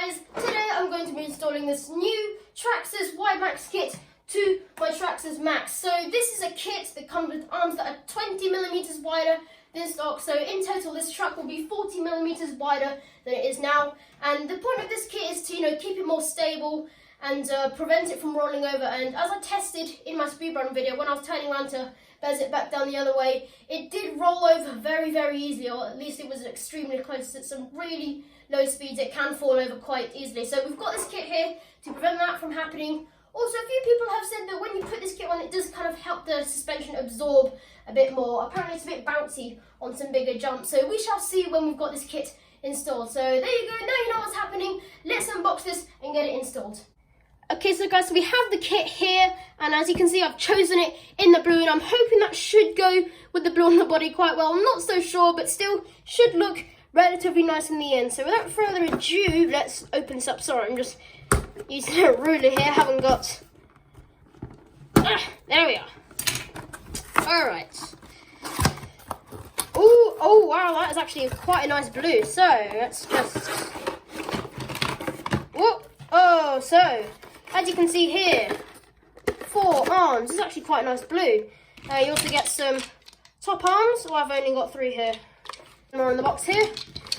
guys, today I'm going to be installing this new Traxxas wide Maxx kit to my Traxxas Maxx. So this is a kit that comes with arms that are 20mm wider than stock. So in total this truck will be 40mm wider than it is now. And the point of this kit is to, keep it more stable and prevent it from rolling over. And as I tested in my speed run video, when I was turning around to bez it back down the other way, it did roll over very, very easily, or at least it was extremely close. At some really low speeds, it can fall over quite easily. So we've got this kit here to prevent that from happening. Also, a few people have said that when you put this kit on, it does kind of help the suspension absorb a bit more. Apparently it's a bit bouncy on some bigger jumps, so we shall see when we've got this kit installed. So there you go, now you know what's happening. Let's unbox this and get it installed. Okay, so guys, so we have the kit here, and as you can see, I've chosen it in the blue, and I'm hoping that should go with the blue on the body quite well. I'm not so sure, but still should look relatively nice in the end. So without further ado, let's open this up. Sorry, I'm just using a ruler here, haven't got... there we are. Alright. Oh wow, that is actually quite a nice blue. So, let's just... Whoop! Oh, so... as you can see here, 4 arms. This is actually quite a nice blue. You also get some top arms. Well, I've only got 3 here. More in the box here.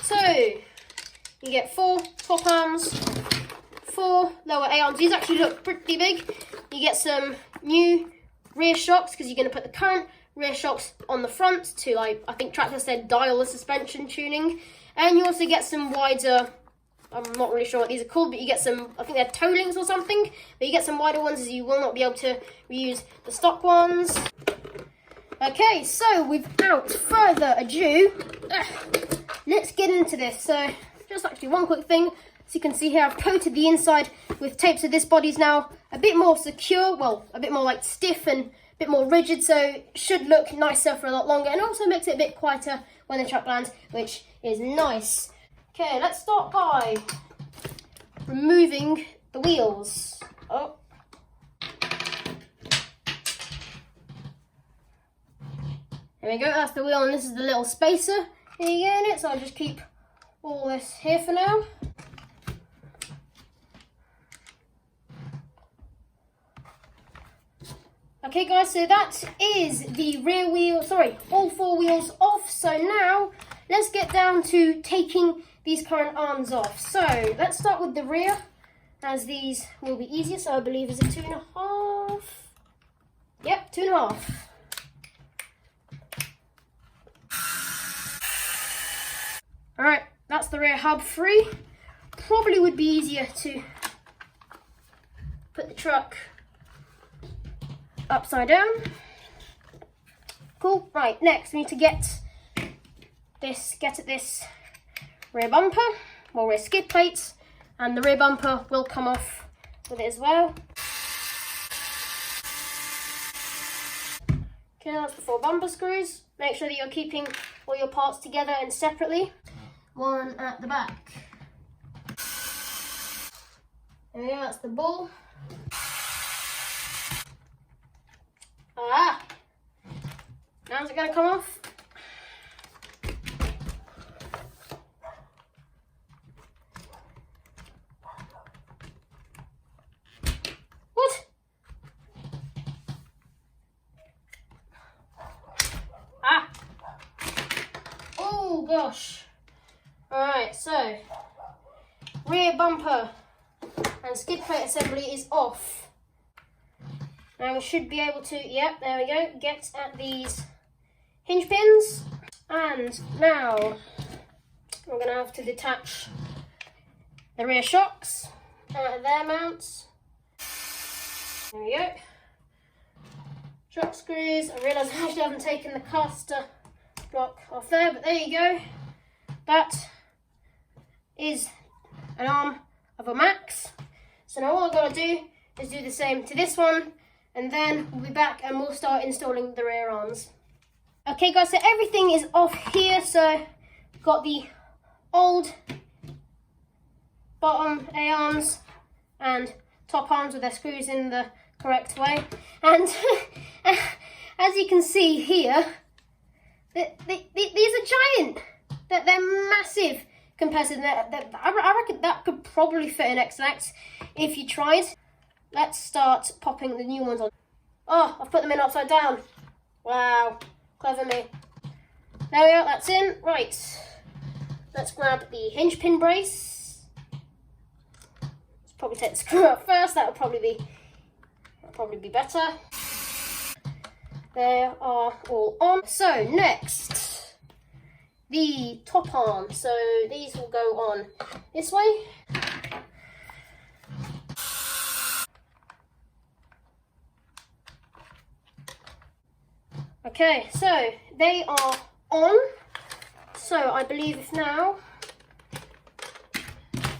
So, you get 4 top arms, 4 lower A arms. These actually look pretty big. You get some new rear shocks, because you're going to put the current rear shocks on the front to, I think Traxxas said, dial the suspension tuning. And you also get some wider... I'm not really sure what these are called, but you get some, I think they're toe links or something, but you get some wider ones as you will not be able to reuse the stock ones. Okay, so without further ado, let's get into this. So just actually one quick thing, as you can see here, I've coated the inside with tape, so this body's now a bit more secure, well, a bit more like stiff and a bit more rigid, so it should look nicer for a lot longer, and also makes it a bit quieter when the truck lands, which is nice. Okay, let's start by removing the wheels. Oh. There we go, that's the wheel, and this is the little spacer here you get in it, so I'll just keep all this here for now. Okay guys, so that is the rear wheel, sorry, all 4 wheels off. So now, let's get down to taking these current arms off. So let's start with the rear, as these will be easier. So I believe, is it 2.5? Yep, 2.5. Alright, that's the rear hub free. Probably would be easier to put the truck upside down. Cool. Right, next we need to get at this rear bumper, well, rear skid plates, and the rear bumper will come off with it as well. Okay, that's the 4 bumper screws. Make sure that you're keeping all your parts together and separately. One at the back. There we go, that's the ball. Ah! Now's it going to come off? What? Ah! Oh gosh. Alright, so rear bumper and skid plate assembly is off. Now we should be able to, yep, there we go, get at these hinge pins. And now we're going to have to detach the rear shocks out of their mounts. There we go. Shock screws. I realise I actually haven't taken the caster block off there, but there you go. That is an arm of a Maxx. So now all I've got to do is do the same to this one, and then we'll be back and we'll start installing the rear arms. Okay guys, so everything is off here. So we've got the old bottom A arms and top arms with their screws in the correct way. And as you can see here, these are giant. They're massive compared to that. I reckon that could probably fit an XX if you tried. Let's start popping the new ones on. Oh, I've put them in upside down. Wow, clever me. There we are, that's in. Right, let's grab the hinge pin brace. Let's probably take the screw up first. That'll probably be better. They are all on. So next, the top arm. So these will go on this way. Okay, so they are on. So I believe if now,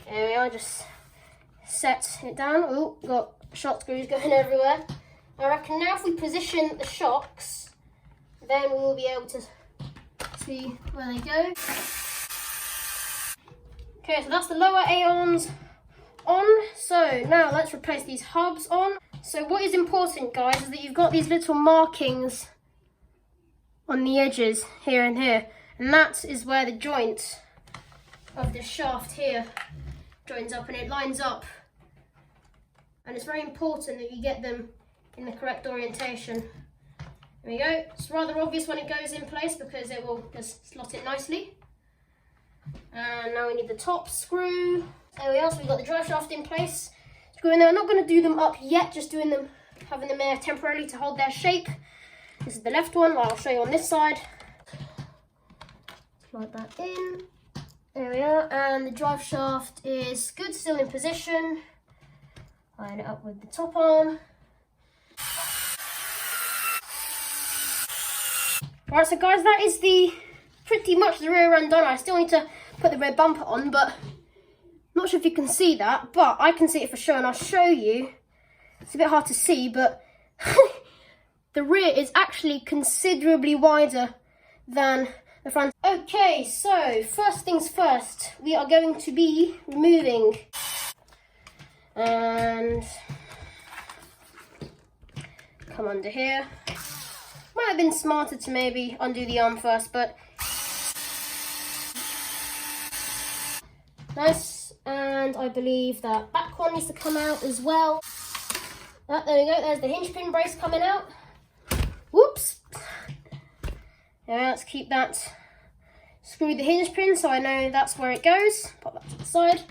there we are, just set it down. Oh, got shot screws going everywhere. I reckon now if we position the shocks, then we will be able to see where they go. Okay, so that's the lower A-arms on. So now let's replace these hubs on. So what is important, guys, is that you've got these little markings on the edges here and here, and that is where the joint of the shaft here joins up and it lines up, and it's very important that you get them in the correct orientation. There we go. It's rather obvious when it goes in place because it will just slot it nicely. And now we need the top screw. There we are, so we've got the drive shaft in place. Screw in there. I'm not going to do them up yet, just doing them, having them there temporarily to hold their shape. This is the left one, I'll show you on this side. Slide that in. There we are, and the drive shaft is good, still in position. Line it up with the top arm. Right, so guys, that is pretty much the rear end done. I still need to put the rear bumper on, but I'm not sure if you can see that, but I can see it for sure, and I'll show you. It's a bit hard to see, but the rear is actually considerably wider than the front. Okay, so first things first, we are going to be removing and come under here. Might have been smarter to maybe undo the arm first, but nice. And I believe that back one needs to come out as well. There we go, there's the hinge pin brace coming out. Whoops. Yeah, let's keep that. Screw the hinge pin so I know that's where it goes. Pop that to the side.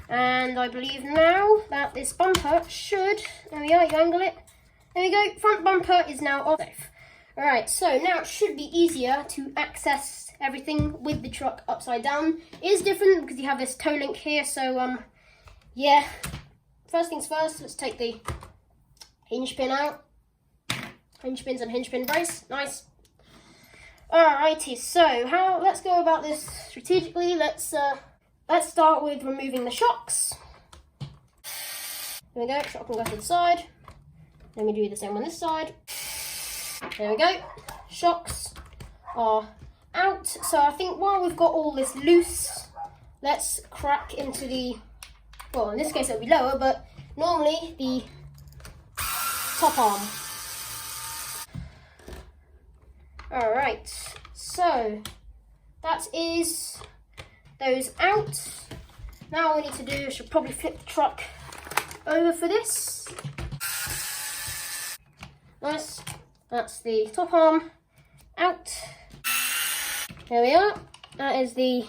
And I believe now that this bumper should, there we are, you angle it. There we go, front bumper is now off. Alright, so now it should be easier to access everything with the truck upside down. It is different because you have this toe link here, so yeah. First things first, let's take the hinge pin out. Hinge pins and hinge pin brace, nice. Alrighty, so let's go about this strategically. Let's start with removing the shocks. There we go, shock can go to the side. Then we do the same on this side. There we go, shocks are out. So I think while we've got all this loose, let's crack into the, well, in this case it'll be lower, but normally the top arm. Alright, so that is those out. Now all we need to do is probably flip the truck over for this. Nice, that's the top arm out. There we are, that is the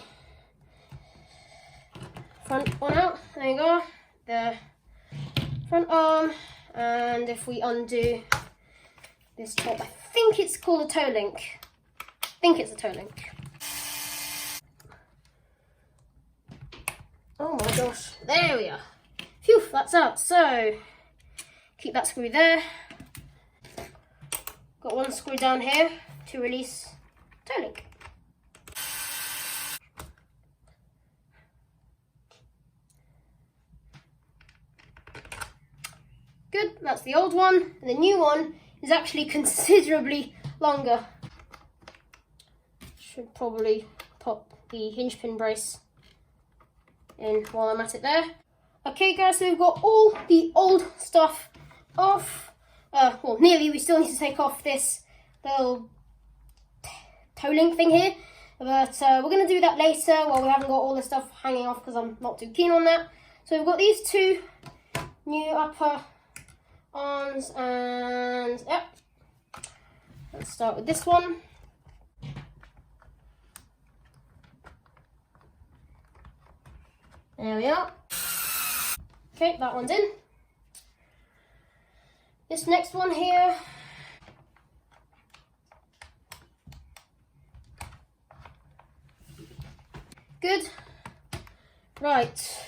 front one out. There you go, the front arm. And if we undo this top, I think it's called a toe link. I think it's a toe link. Oh my gosh, there we are. Phew, that's out. So keep that screw there. Got one screw down here to release toe link. Good, that's the old one, and the new one is actually considerably longer. Should probably pop the hinge pin brace in while I'm at it there. Okay guys, so we've got all the old stuff off. Well, nearly. We still need to take off this little toe link thing here. But we're going to do that later while we haven't got all the stuff hanging off because I'm not too keen on that. So we've got these two new upper arms and yep. Let's start with this one. There we are. Okay, that one's in. This next one here. Good. Right.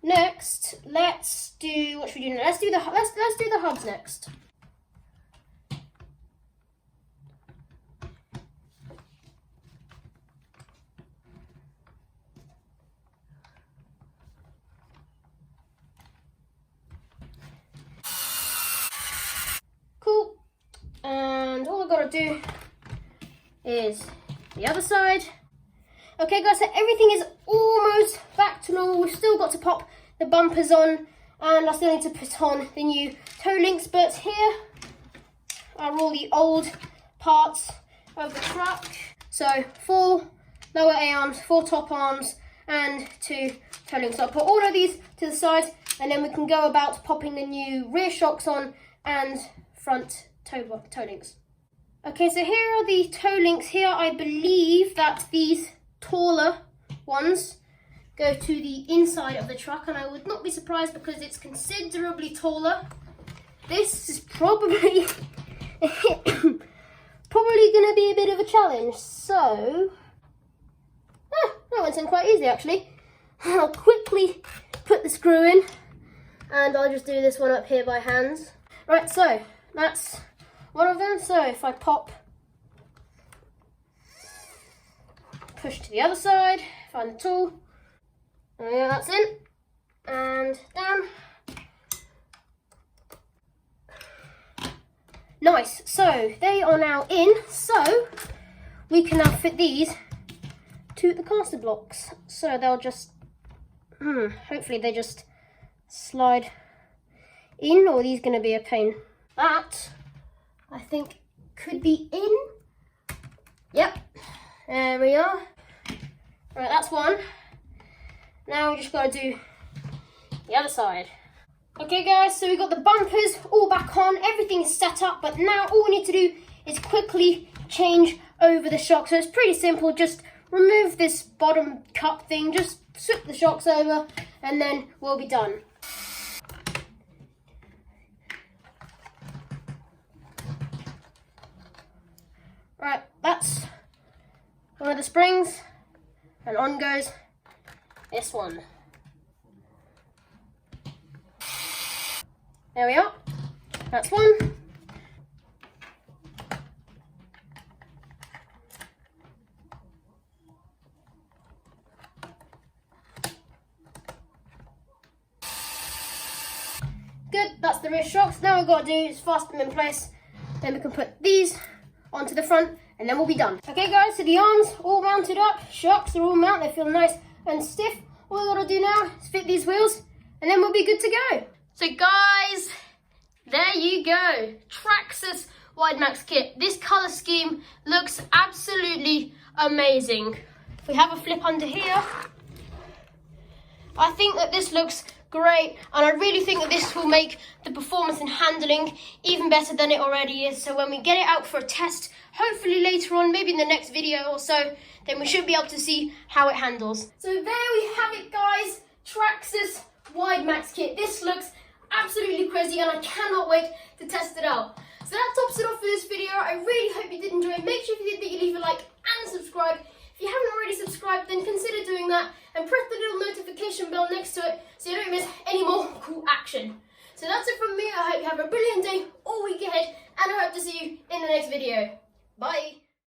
Next, let's do what should we do now? Let's do the hubs next. Cool. And all I've got to do is the other side. Okay guys, so everything is almost back to normal. We've still got to pop the bumpers on and I still need to put on the new toe links, but here are all the old parts of the truck. So 4 lower A-arms, 4 top arms and 2 toe links. So I'll put all of these to the side and then we can go about popping the new rear shocks on and front toe links. Okay, so here are the toe links. Here I believe that these taller ones go to the inside of the truck, and I would not be surprised because it's considerably taller. This is probably going to be a bit of a challenge. So that went in quite easy actually. I'll quickly put the screw in and I'll just do this one up here by hand. Right, so that's one of them. So if I pop, push to the other side, find the tool, and yeah, that's in, and down. Nice, so they are now in, so we can now fit these to the caster blocks. So they'll just, hopefully they just slide in, or are these going to be a pain? That, I think, could be in. Yep, there we are. Right, that's one. Now we just got to do the other side. Okay guys, so we've got the bumpers all back on, everything is set up, but now all we need to do is quickly change over the shocks. So it's pretty simple, just remove this bottom cup thing, just swap the shocks over, and then we'll be done. Right, that's one of the springs, and on goes this one. There we are, that's one. Good, that's the rear shocks. Now we've got to do is fasten them in place, then we can put these onto the front and then we'll be done. Okay guys, so the arms all mounted up, shocks are all mounted, they feel nice and stiff. All we've got to do now is fit these wheels and then we'll be good to go. So guys, there you go, Traxxas Wide Maxx kit. This colour scheme looks absolutely amazing. If we have a flip under here, I think that this looks great, and I really think that this will make the performance and handling even better than it already is. So when we get it out for a test, hopefully later on, maybe in the next video or so, then we should be able to see how it handles. So there we have it guys, Traxxas Wide Maxx kit. This looks absolutely crazy and I cannot wait to test it out. So that tops it off for this video. I really hope you did enjoy. Make sure if you did that you leave a like and subscribe. If you haven't already subscribed, then consider doing that and press the little notification bell next to it so you don't miss any more cool action. So that's it from me. I hope you have a brilliant day all week ahead and I hope to see you in the next video. Bye.